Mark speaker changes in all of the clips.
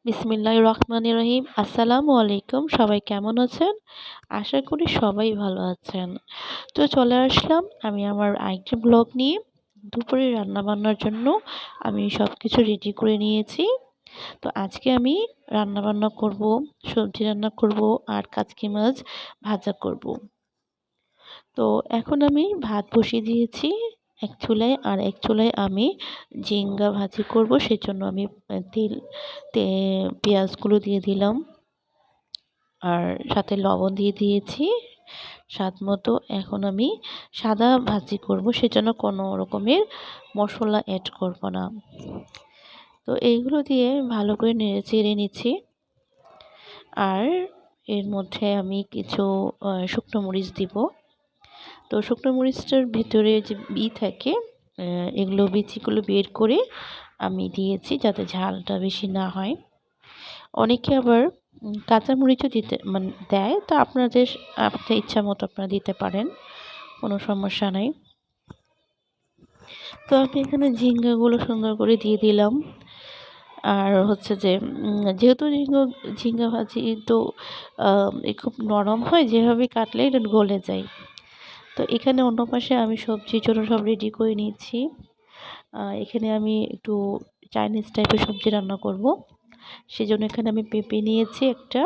Speaker 1: বিসমিল্লাহির রহমানির রহিম। আসসালামু আলাইকুম। সবাই কেমন আছেন? আশা করি সবাই ভালো আছেন। তো চলে আসলাম আমি আমার আরেকটি ব্লগ নিয়ে। দুপুরে রান্নাবান্নার জন্য আমি সবকিছু রেডি করে নিয়েছি। তো আজকে আমি রান্নাবান্না করব, সবজি রান্না করব আর কাচকি মাছ ভাজা করব। তো এখন আমি ভাত বসিয়ে দিয়েছি এক চুলায়, আর এক চুলায় আমি ঝিঙ্গা ভাজি করব। সেজন্য আমি তেল তে পেঁয়াজগুলো দিয়ে দিলাম, আর সাথে লবণ দিয়ে দিয়েছি স্বাদ মতো। এখন আমি সাদা ভাজি করব, সেজন্য কোনো রকমের মশলা অ্যাড করব না। তো এইগুলো দিয়ে ভালো করে নেড়ে চেড়ে নিচ্ছি। আর এর মধ্যে আমি কিছু শুকনো মরিচ দিব। তো শুকনো মরিচটার ভিতরে যে থাকে, এগুলো বিচিগুলো বের করে আমি দিয়েছি যাতে ঝালটা বেশি না হয়। অনেকে আবার কাঁচামরিচও দিতে মানে দেয়, তো আপনাদের ইচ্ছা মতো আপনারা দিতে পারেন, কোনো সমস্যা নাই। তো আমি এখানে ঝিঙ্গাগুলো সুন্দর করে দিয়ে দিলাম। আর হচ্ছে যে যেহেতু ঝিঙ্গা ভাজি তো খুব নরম হয়, যেভাবে কাটলে এটা গলে যায়। তো এখানে অন্য পাশে আমি সবজির জন্য সব রেডি করে নিয়েছি। এখানে আমি একটু চাইনিজ টাইপের সবজি রান্না করব। সেজন্য এখানে আমি পেঁপে নিয়েছি একটা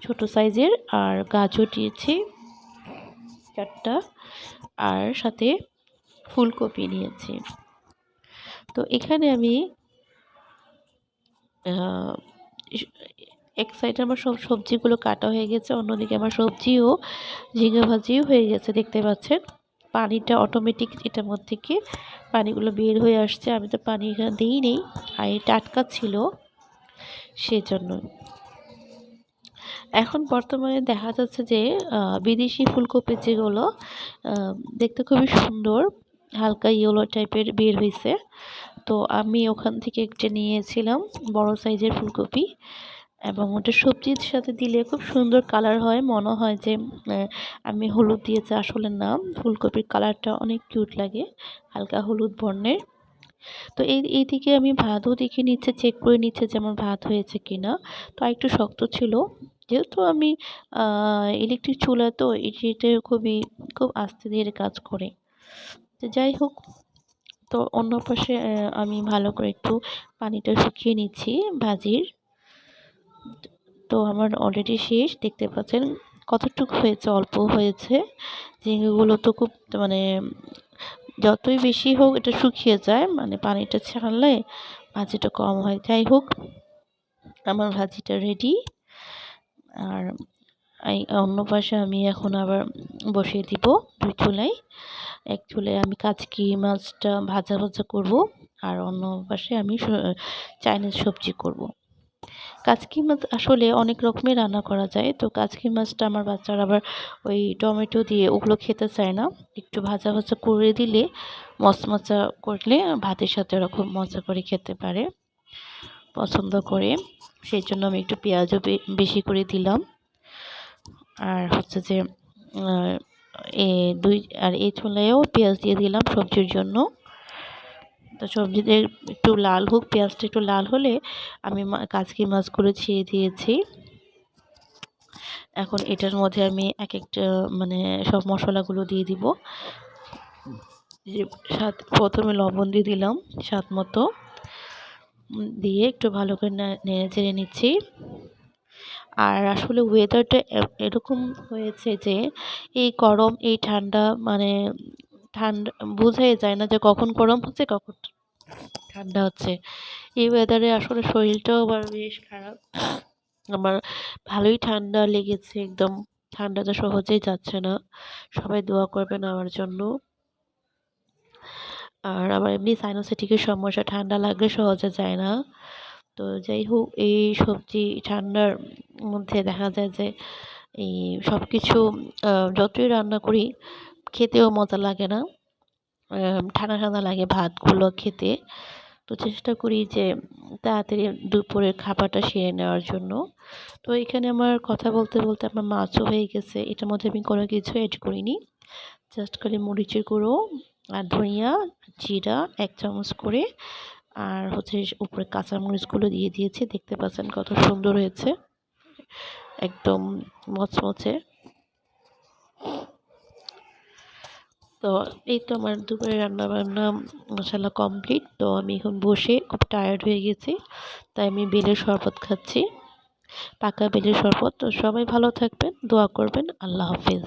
Speaker 1: ছোট সাইজের, আর গাজর দিয়েছি 4টা, আর সাথে ফুলকপি নিয়েছি। তো এখানে আমি এক সাইডে আমার সব সবজিগুলো কাটা হয়ে গেছে, অন্যদিকে আমার সবজিও ঝিঙে ভাজিও হয়ে গেছে। দেখতে পাচ্ছেন পানিটা অটোমেটিক এটার মধ্যে থেকে পানিগুলো বের হয়ে আসছে। আমি তো পানি এখানে দিই নেই, আর টাটকা ছিল সেজন্য। এখন বর্তমানে দেখা যাচ্ছে যে বিদেশি ফুলকপি যেগুলো দেখতে খুবই সুন্দর, হালকা ইয়েলো টাইপের বের হয়েছে। তো আমি ওখান থেকে একটা নিয়েছিলাম বড় সাইজের ফুলকপি, এবং ওটা সবজির সাথে দিলে খুব সুন্দর কালার হয়। মনে হয় যে আমি হলুদ দিয়েছি, আসলে না, ফুলকপির কালারটা অনেক কিউট লাগে, হালকা হলুদ বর্ণের। তো এইদিকে আমি ভাতও দেখে নিচ্ছে, চেক করে নিচ্ছে যে আমার ভাত হয়েছে কিনা। তো একটু শক্ত ছিল, যেহেতু আমি ইলেকট্রিক চুলা, তো এটা খুব আস্তে ধীরে কাজ করে। তো যাই হোক, তো অন্য পাশে আমি ভালো করে একটু পানিটা শুকিয়ে নিচ্ছি ভাজির। তো আমার অলরেডি শেষ, দেখতে পাচ্ছেন কতটুকু হয়েছে, অল্প হয়েছে। ঝিঙেগুলো তো খুব মানে যতই বেশি হোক এটা শুকিয়ে যায়, মানে পানিটা ছাড়লে ভাজিটা কম হয়। যাই হোক, আমার ভাজিটা রেডি। আর অন্য পাশে আমি এখন আবার বসিয়ে দিব দুই চুলায়। এক চুলায় আমি কাচকি মাছটা ভাজা করব, আর অন্য পাশে আমি চাইনিজ সবজি করব। কাচকি মাছ আসলে অনেক রকমের রান্না করা যায়। তো কাচকি মাছটা আমার বাচ্চারা আবার ওই টমেটো দিয়ে ওগুলো খেতে চায় না। একটু ভাজা করে দিলে, মচমচা করলে ভাতের সাথে ওরা খুব মজা করে খেতে পারে, পছন্দ করে। সেই জন্য আমি একটু পেঁয়াজও বেশি করে দিলাম। আর হচ্ছে যে এই চুলায়ও পেঁয়াজ দিয়ে দিলাম সবজির জন্য। তো সবজিতে একটু লাল হোক, পেঁয়াজটা একটু লাল হলে আমি কাচকি মাছগুলো ছেড়ে দিয়েছি। এখন এটার মধ্যে আমি এক একটা মানে সব মশলাগুলো দিয়ে দিব। প্রথমে লবণ দিয়ে দিলাম স্বাদ মতো, দিয়ে একটু ভালো করে নেড়ে চেড়ে নিচ্ছি। আর আসলে ওয়েদারটা এরকম হয়েছে যে এই গরম এই ঠান্ডা, মানে ঠান্ডা বোঝাই যায় না যে কখন গরম হচ্ছে কখন ঠান্ডা হচ্ছে। এই ওয়েদারে আসলে শরীরটাও আবার বেশ খারাপ। আমার ভালোই ঠান্ডা লেগেছে একদম। ঠান্ডাটা সহজেই যাচ্ছে না। সবাই দোয়া করবেন আমার জন্য। আর আমার এমনি সাইনোসাইটিকের সমস্যা, ঠান্ডা লাগলে সহজে যায় না। তো যাই হোক, এই সবজি ঠান্ডার মধ্যে দেখা যায় যে এই সব কিছু যতই রান্না করি খেতেও মজা লাগে না। ঠান্ডা ঠান্ডা লাগে ভাতগুলো খেতে। তো চেষ্টা করি যে তাড়াতাড়ি দুপুরের খাবারটা সেরে নেওয়ার জন্য। তো এখানে আমার কথা বলতে বলতে আমার মাছও হয়ে গেছে। এটার মধ্যে আমি কোনো কিছু এড করিনি, জাস্ট খালি মরিচের গুঁড়ো আর ধনিয়া, জিরা 1 চামচ করে, আর হচ্ছে উপরে কাঁচামরিচগুলো দিয়ে দিয়েছি, দেখতে পাচ্ছেন কত সুন্দর হয়েছে, একদম মচমচে। তো এই তো আমার দুপুরে রান্না বান্না মশালা কমপ্লিট। তো আমি এখন বসে খুব টায়ার্ড হয়ে গেছি, তাই আমি বেলের শরবত খাচ্ছি, পাকা বেলের শরবত। তো সবাই ভালো থাকবেন, দোয়া করবেন। আল্লাহ হাফিজ।